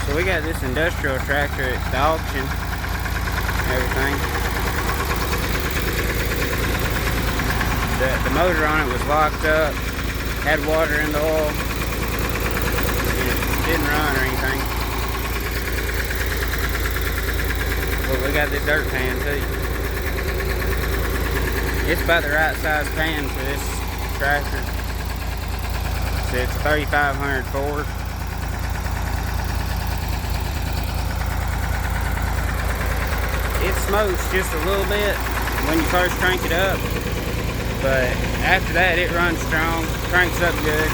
So we got this industrial tractor at the auction and everything. The motor on it was locked up, had water in the oil, and it didn't run or anything. But we got this dirt pan too. It's about the right size pan for this tractor. So it's a 3500 Ford. It smokes just a little bit when you first crank it up, but after that it runs strong, cranks up good.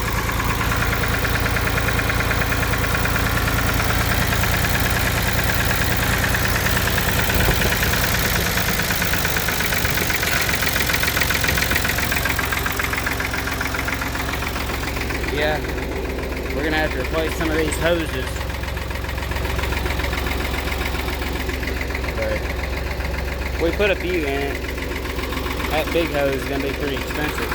Yeah, we're gonna have to replace some of these hoses, but we put a few in it. That big hose is gonna be pretty expensive.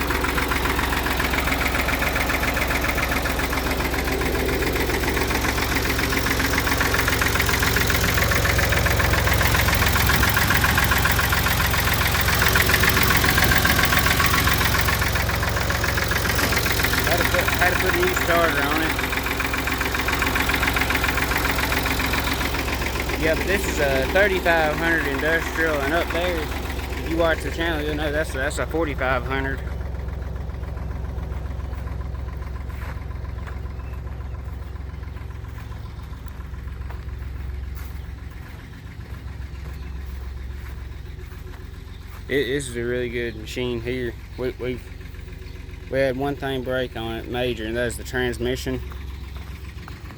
Had to put a new starter on it. Yeah, but this is a 3500 industrial, and up there, if you watch the channel, you'll know that's a 4500. This is a really good machine here. We had one thing break on it, major, and that's the transmission.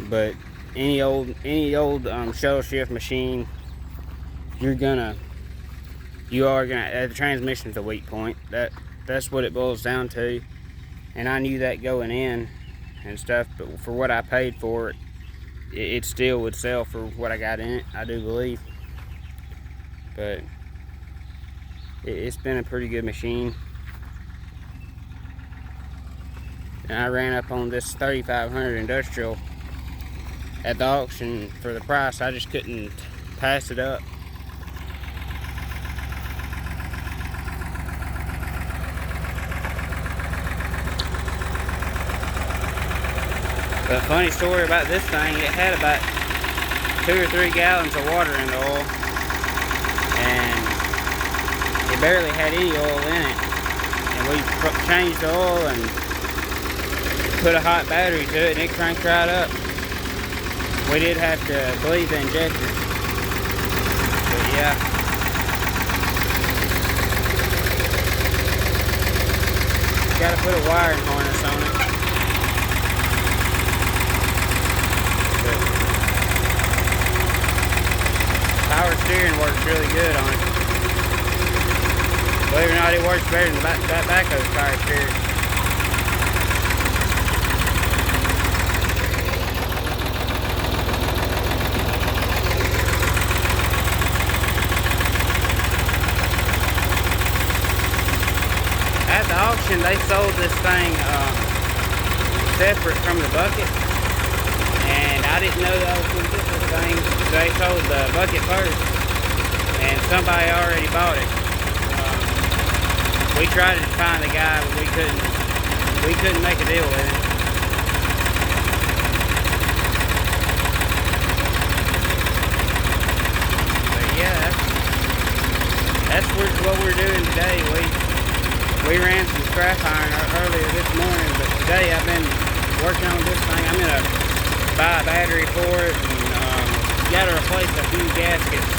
But any old shuttle shift machine, you are gonna the transmission's a weak point. That's what it boils down to. And I knew that going in and stuff, but for what I paid for it, it still would sell for what I got in it, I do believe. But it's been a pretty good machine. And I ran up on this 3500 industrial at the auction for the price. I just couldn't pass it up. But a funny story about this thing, it had about 2 or 3 gallons of water in the oil, and it barely had any oil in it. And we changed the oil and put a hot battery to it, and it cranked right up. We did have to bleed the injector. But yeah. Got to put a wiring harness on it. But power steering works really good on it. Believe it or not, it works better than that backhoe power steering. At the auction, they sold this thing separate from the bucket, and I didn't know that I was going to get this thing. They sold the bucket first, and somebody already bought it. We tried to find the guy, but we couldn't make a deal with him. But yeah, that's what we're doing today. We ran some scrap iron earlier this morning, but today I've been working on this thing. I'm gonna buy a battery for it, and got to replace a few gaskets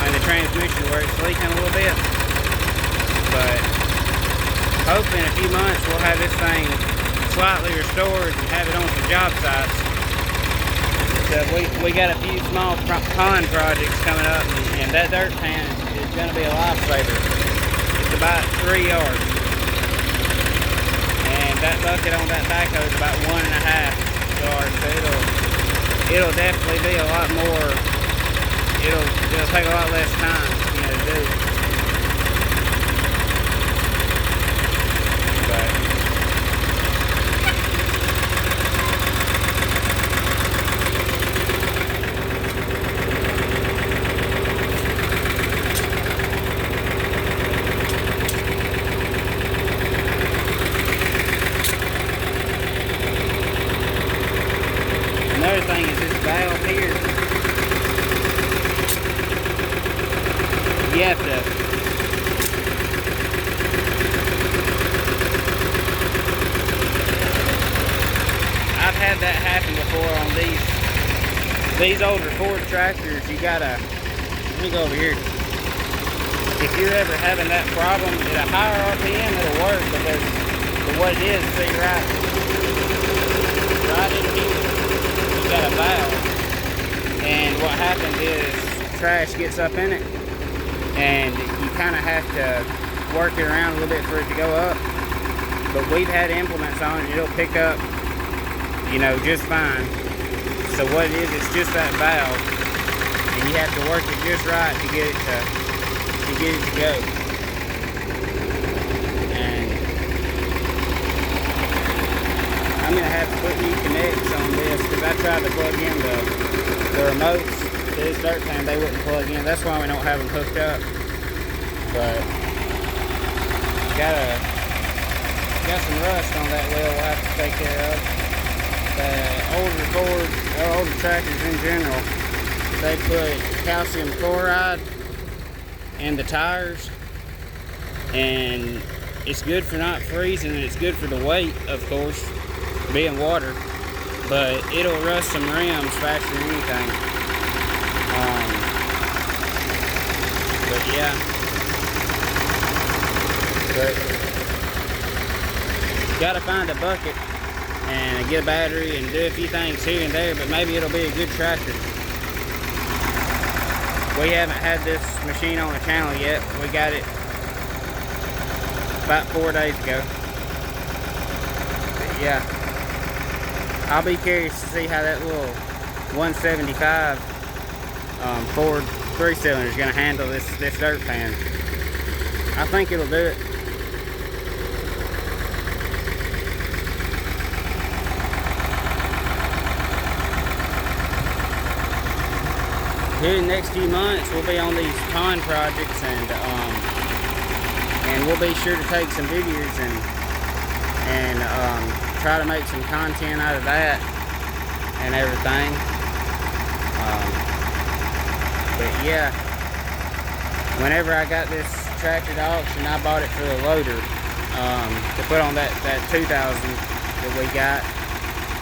on the transmission where it's leaking a little bit. But hoping in a few months we'll have this thing slightly restored and have it on some job sites. We got a few small pond projects coming up, and that dirt pan is going to be a lifesaver. It's about 3 yards, and that bucket on that backhoe is about 1.5 yards. So it'll definitely be a lot more. It'll take a lot less time, to do. But valve here, you have to I've had that happen before on these older Ford tractors. You gotta, let me go over here. If you're ever having that problem at a higher RPM, it'll work, because what it is, see right in here, you got a valve, and what happens is trash gets up in it, and you kind of have to work it around a little bit for it to go up. But we've had implements on it, it'll pick up, you know, just fine. So what it is, it's just that valve, and you have to work it just right to get it to go. And I'm gonna have to put new connects on this, because I tried to plug in the remotes to this dirt pan, they wouldn't plug in. That's why we don't have them hooked up. But got some rust on that wheel we'll have to take care of. Older tractors in general, they put calcium chloride in the tires, and it's good for not freezing, and it's good for the weight, of course, being water, but it'll rust some rims faster than anything. But yeah, gotta find a bucket and get a battery and do a few things here and there, but maybe it'll be a good tractor. We haven't had this machine on the channel yet. We got it about 4 days ago. But yeah, I'll be curious to see how that little 175 Ford 3-cylinder is going to handle this dirt pan. I think it'll do it. Here in the next few months, we'll be on these pond projects, and we'll be sure to take some videos and try to make some content out of that and everything. But yeah, whenever I got this tractor to auction, I bought it for the loader to put on that 2000 that we got,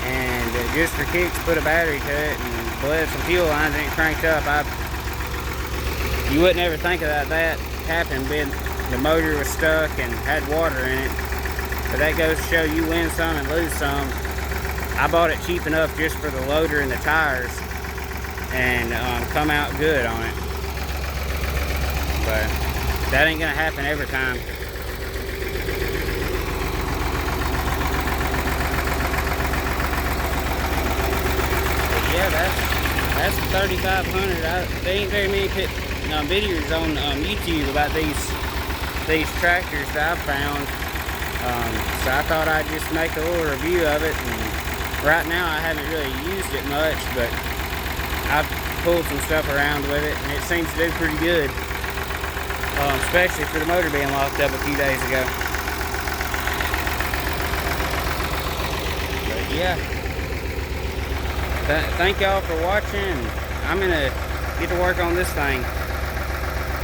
and just for kicks, put a battery to it and bled some fuel lines and it cranked up. You wouldn't ever think of that happened when the motor was stuck and had water in it. But that goes to show you win some and lose some. I bought it cheap enough just for the loader and the tires, and come out good on it. But that ain't gonna happen every time. Yeah, that's the 3500. There ain't very many videos on YouTube about these tractors that I've found. So I thought I'd just make a little review of it. And right now I haven't really used it much, but I've pulled some stuff around with it, and it seems to do pretty good. Especially for the motor being locked up a few days ago. But yeah. Thank y'all for watching. I'm gonna get to work on this thing.